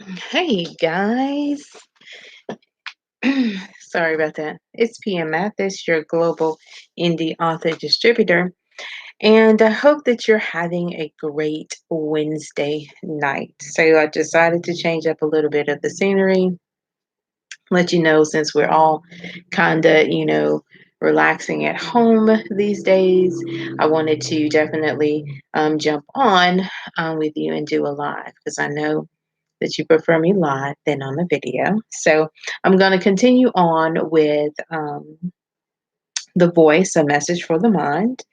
Hey guys, sorry about that. It's PM Mathis, your global indie author distributor, and I hope that you're having a great Wednesday night. So I decided to change up a little bit of the scenery, let you know since we're all kind of, relaxing at home these days. I wanted to definitely jump on with you and do a live because I know that you prefer me live than on the video. So I'm going to continue on with The Voice, a message for the mind.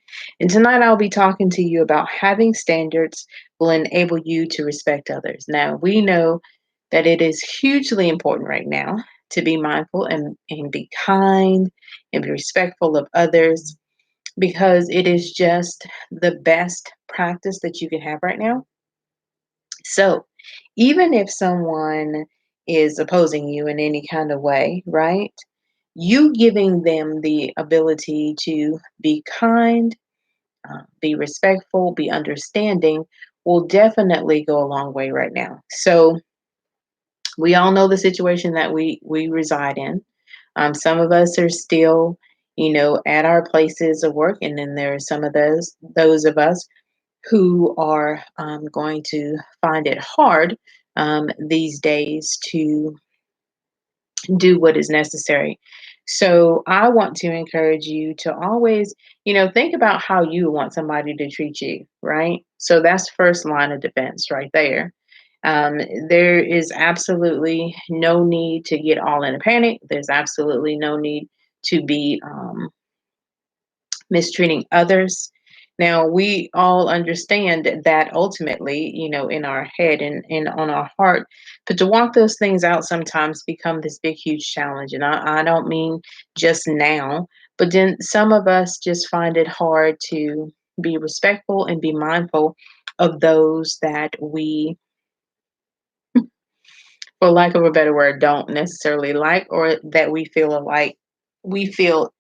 And tonight I'll be talking to you about having standards will enable you to respect others. Now, we know that it is hugely important right now to be mindful and be kind and be respectful of others because it is just the best practice that you can have right now. So, even if someone is opposing you in any kind of way, right? You giving them the ability to be kind, be respectful, be understanding will definitely go a long way right now. So, we all know the situation that we reside in. Some of us are still, at our places of work, and then there are some of those of us who are going to find it hard these days to do what is necessary. So I want to encourage you to always, think about how you want somebody to treat you, right? So that's first line of defense right there. Um, there is absolutely no need to get all in a panic. There's absolutely no need to be mistreating others. Now, we all understand that ultimately, in our head and on our heart, but to walk those things out sometimes become this big, huge challenge. And I don't mean just now, but then some of us just find it hard to be respectful and be mindful of those that we, for lack of a better word, don't necessarily like or that we feel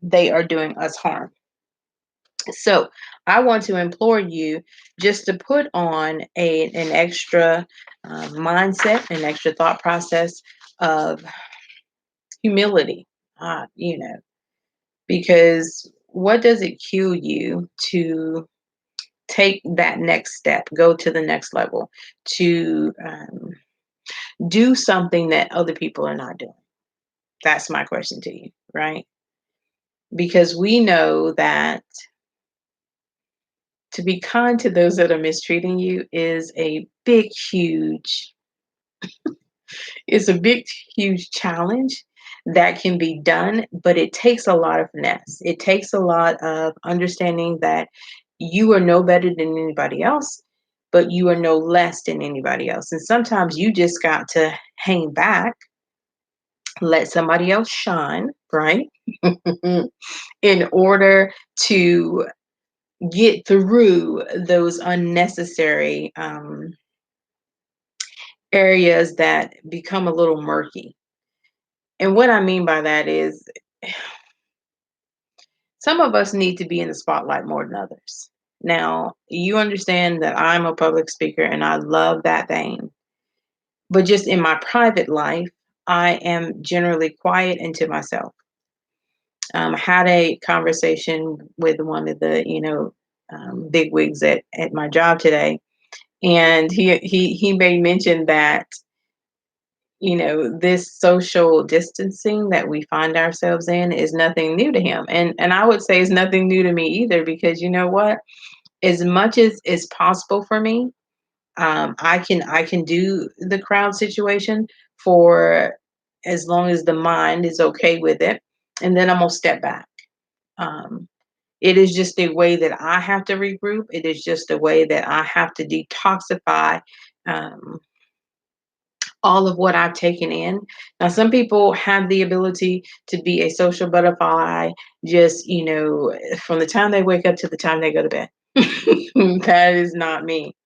they are doing us harm. So I want to implore you just to put on an extra mindset, an extra thought process of humility, because what does it kill you to take that next step, go to the next level, to do something that other people are not doing? That's my question to you, right? Because we know that to be kind to those that are mistreating you is a big huge challenge that can be done, but it takes a lot of finesse. It takes a lot of understanding that you are no better than anybody else, but you are no less than anybody else. And sometimes you just got to hang back, let somebody else shine, right? In order to get through those unnecessary areas that become a little murky. And what I mean by that is some of us need to be in the spotlight more than others. Now, you understand that I'm a public speaker and I love that vein. But just in my private life, I am generally quiet and to myself. Had a conversation with one of the, big wigs at my job today, and he made mention that this social distancing that we find ourselves in is nothing new to him. And I would say it's nothing new to me either, because you know what? As much as is possible for me, I can do the crowd situation for as long as the mind is okay with it. And then I'm gonna step back. Um, it is just a way that I have to regroup. It is just a way that I have to detoxify um, all of what I've taken in. Now, some people have the ability to be a social butterfly, just, from the time they wake up to the time they go to bed. That is not me.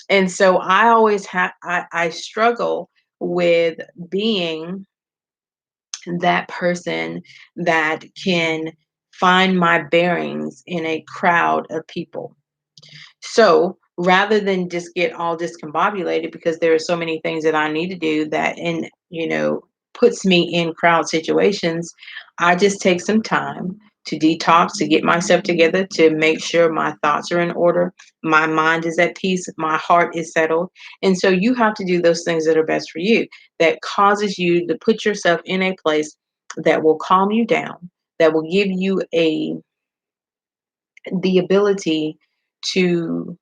And so I always I struggle with being that person that can find my bearings in a crowd of people. So rather than just get all discombobulated because there are so many things that I need to do that puts me in crowd situations. I just take some time to detox, to get myself together, to make sure my thoughts are in order, my mind is at peace, my heart is settled. And so you have to do those things that are best for you, that causes you to put yourself in a place that will calm you down, that will give you a the ability to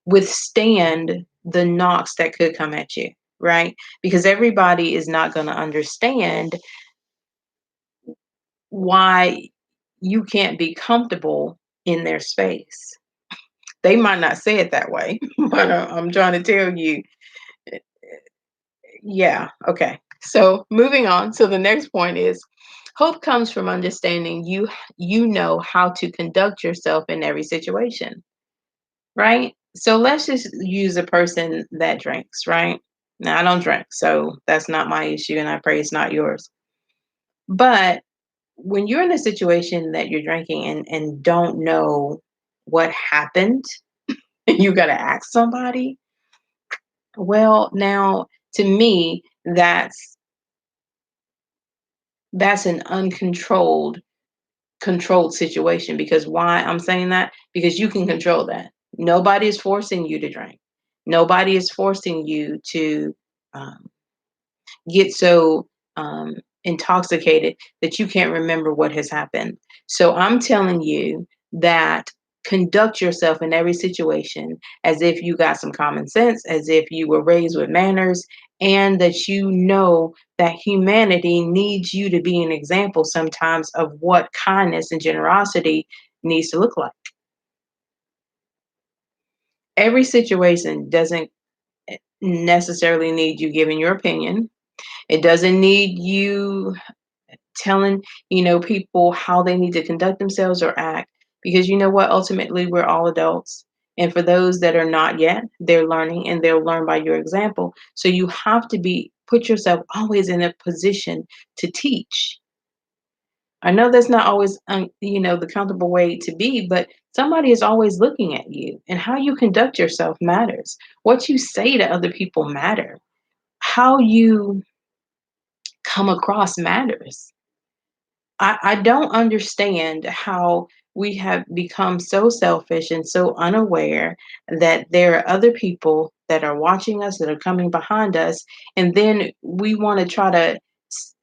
withstand the knocks that could come at you, right? Because everybody is not going to understand why you can't be comfortable in their space. They might not say it that way, but I'm trying to tell you, yeah, okay. So moving on. So the next point is hope comes from understanding you know how to conduct yourself in every situation, right? So let's just use a person that drinks, right? Now I don't drink, so that's not my issue, and I pray it's not yours. But when you're in a situation that you're drinking and don't know what happened, and you got to ask somebody, well, now to me, that's an controlled situation. Because why I'm saying that? Because you can control that. Nobody is forcing you to drink. Nobody is forcing you to um, get so intoxicated that you can't remember what has happened. So I'm telling you that conduct yourself in every situation as if you got some common sense, as if you were raised with manners, and that you know that humanity needs you to be an example sometimes of what kindness and generosity needs to look like. Every situation doesn't necessarily need you giving your opinion. It doesn't need you telling, people how they need to conduct themselves or act. Because you know what? Ultimately, we're all adults. And for those that are not yet, they're learning and they'll learn by your example. So you have to put yourself always in a position to teach. I know that's not always, the comfortable way to be, but somebody is always looking at you, and how you conduct yourself matters. What you say to other people matter. How you come across matters. I don't understand how we have become so selfish and so unaware that there are other people that are watching us, that are coming behind us, and then we want to try to s-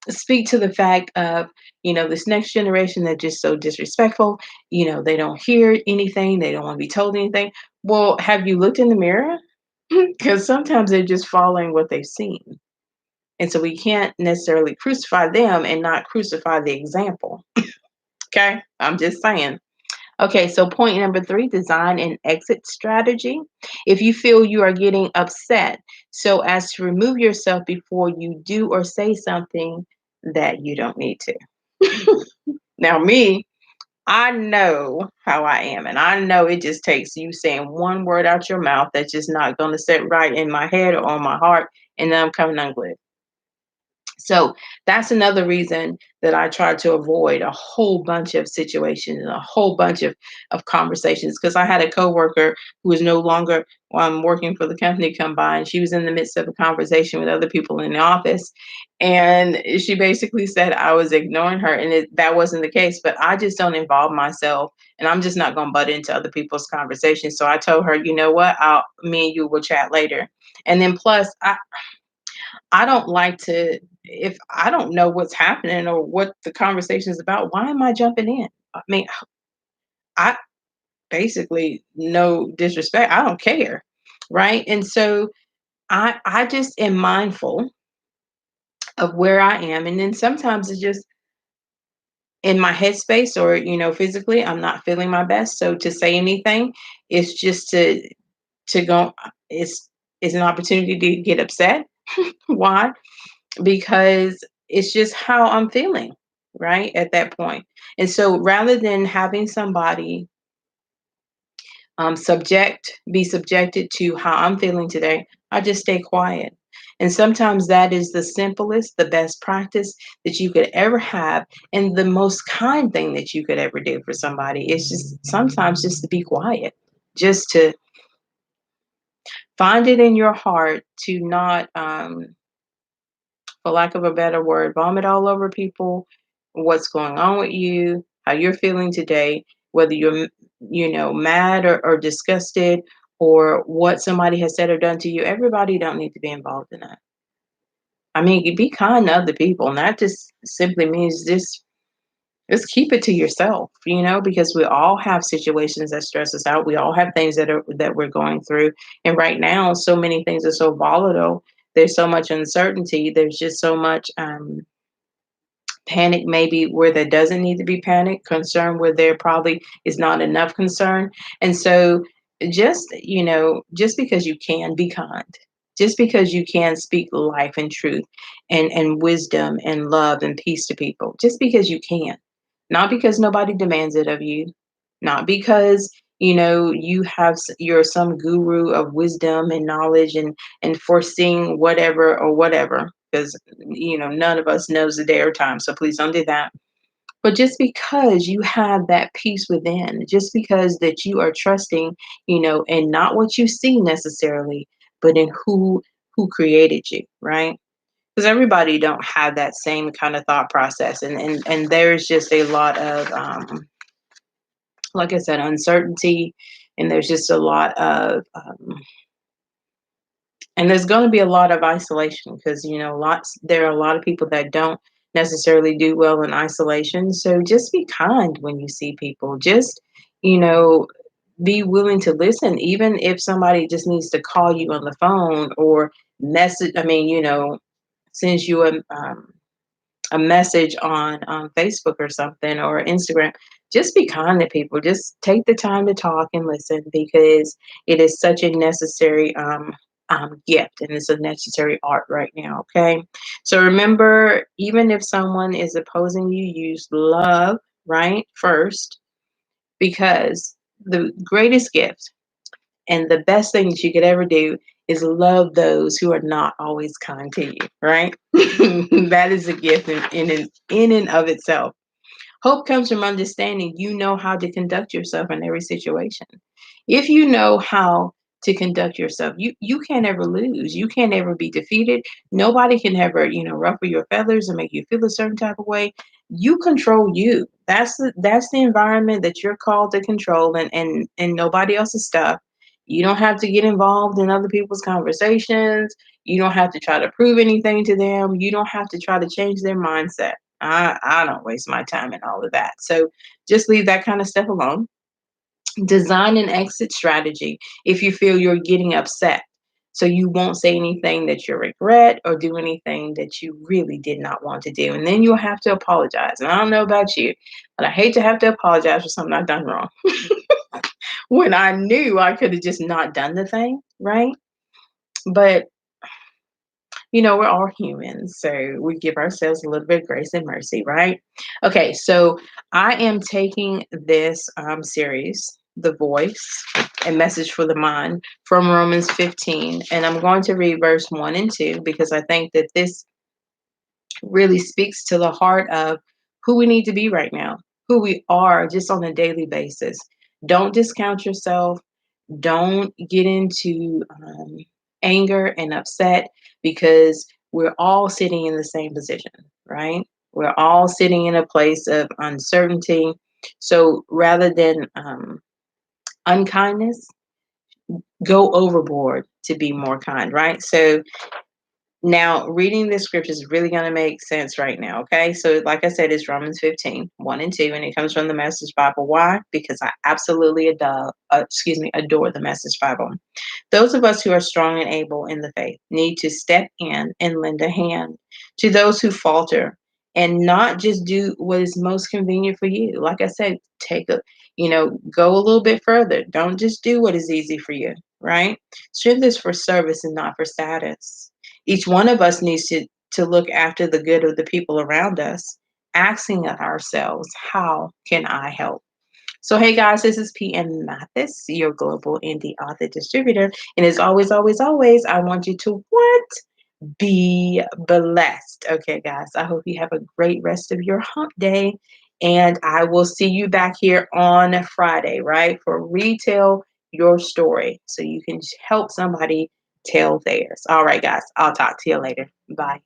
speak to the fact of, this next generation that's just so disrespectful. They don't hear anything, they don't want to be told anything. Well, have you looked in the mirror? Because sometimes they're just following what they've seen. And so we can't necessarily crucify them and not crucify the example. Okay. I'm just saying. Okay. So, point number three, design an exit strategy. If you feel you are getting upset, so as to remove yourself before you do or say something that you don't need to. Now, me, I know how I am, and I know it just takes you saying one word out your mouth that's just not going to sit right in my head or on my heart, and then I'm coming unglued. So that's another reason that I try to avoid a whole bunch of situations and a whole bunch of conversations. Because I had a coworker who was no longer working for the company come by, and she was in the midst of a conversation with other people in the office. And she basically said I was ignoring her, and that wasn't the case. But I just don't involve myself, and I'm just not going to butt into other people's conversations. So I told her, you know what, me and you will chat later. And then plus, I don't like to, if I don't know what's happening or what the conversation is about, why am I jumping in? I mean, I basically, no disrespect, I don't care. Right. And so I just am mindful of where I am. And then sometimes it's just in my headspace, or, physically, I'm not feeling my best. So to say anything, it's just to go, it's, it's an opportunity to get upset. Why? Because it's just how I'm feeling, right? At that point. And so rather than having somebody be subjected to how I'm feeling today, I just stay quiet. And sometimes that is the simplest, the best practice that you could ever have. And the most kind thing that you could ever do for somebody is just sometimes just to be quiet, just to Find it in your heart to not, for lack of a better word, vomit all over people, what's going on with you, how you're feeling today, whether you're, mad or disgusted, or what somebody has said or done to you. Everybody don't need to be involved in that. I mean, you be kind to other people, and that just simply means just keep it to yourself, because we all have situations that stress us out. We all have things that we're going through. And right now, so many things are so volatile. There's so much uncertainty. There's just so much panic maybe where there doesn't need to be panic, concern where there probably is not enough concern. And so just because you can be kind, just because you can speak life and truth and wisdom and love and peace to people, just because you can, not because nobody demands it of you, not because you're some guru of wisdom and knowledge and foreseeing whatever or whatever, because none of us knows the day or time, so please don't do that. But just because you have that peace within, just because that you are trusting, and not what you see necessarily, but in who created you, right? Because everybody don't have that same kind of thought process, and there's just a lot of like I said, uncertainty, and there's just a lot of and there's going to be a lot of isolation, because there are a lot of people that don't necessarily do well in isolation. So just be kind when you see people. Just you know be willing to listen, even if somebody just needs to call you on the phone or message. I mean, send you a message on Facebook or something, or Instagram. Just be kind to people. Just take the time to talk and listen, because it is such a necessary gift, and it's a necessary art right now. Okay. So remember, even if someone is opposing you, use love, right? First, because the greatest gift and the best thing that you could ever do is love those who are not always kind to you, right? That is a gift in and of itself. Hope comes from understanding you know how to conduct yourself in every situation. If you know how to conduct yourself, you can't ever lose. You can't ever be defeated. Nobody can ever, ruffle your feathers and make you feel a certain type of way. You control you. That's the environment that you're called to control, and nobody else's stuff. You don't have to get involved in other people's conversations. You don't have to try to prove anything to them. You don't have to try to change their mindset. I don't waste my time in all of that. So just leave that kind of stuff alone. Design an exit strategy if you feel you're getting upset. So you won't say anything that you regret or do anything that you really did not want to do. And then you'll have to apologize. And I don't know about you, but I hate to have to apologize for something I've done wrong when I knew I could have just not done the thing, right? But we're all humans, so we give ourselves a little bit of grace and mercy, right? Okay, so I am taking this series, The Voice, a message for the mind, from Romans 15, and I'm going to read verse 1 and 2, because I think that this really speaks to the heart of who we need to be right now, who we are just on a daily basis. Don't discount yourself. Don't get into anger and upset, because we're all sitting in the same position, right? We're all sitting in a place of uncertainty. So rather than unkindness, go overboard to be more kind, right? So now, reading this script is really going to make sense right now, okay? So, like I said, it's Romans 15, 1 and 2, and it comes from the Message Bible. Why? Because I absolutely adore the Message Bible. Those of us who are strong and able in the faith need to step in and lend a hand to those who falter, and not just do what is most convenient for you. Like I said, go a little bit further. Don't just do what is easy for you, right? Strength is for service and not for status. Each one of us needs to look after the good of the people around us, asking ourselves, how can I help? So, hey guys, this is PM Mathis, your global indie author distributor. And as always, always, always, I want you to what? Be blessed. Okay, guys, I hope you have a great rest of your hump day. And I will see you back here on Friday, right? For Retail your story so you can help somebody tell theirs. All right, guys, I'll talk to you later. Bye.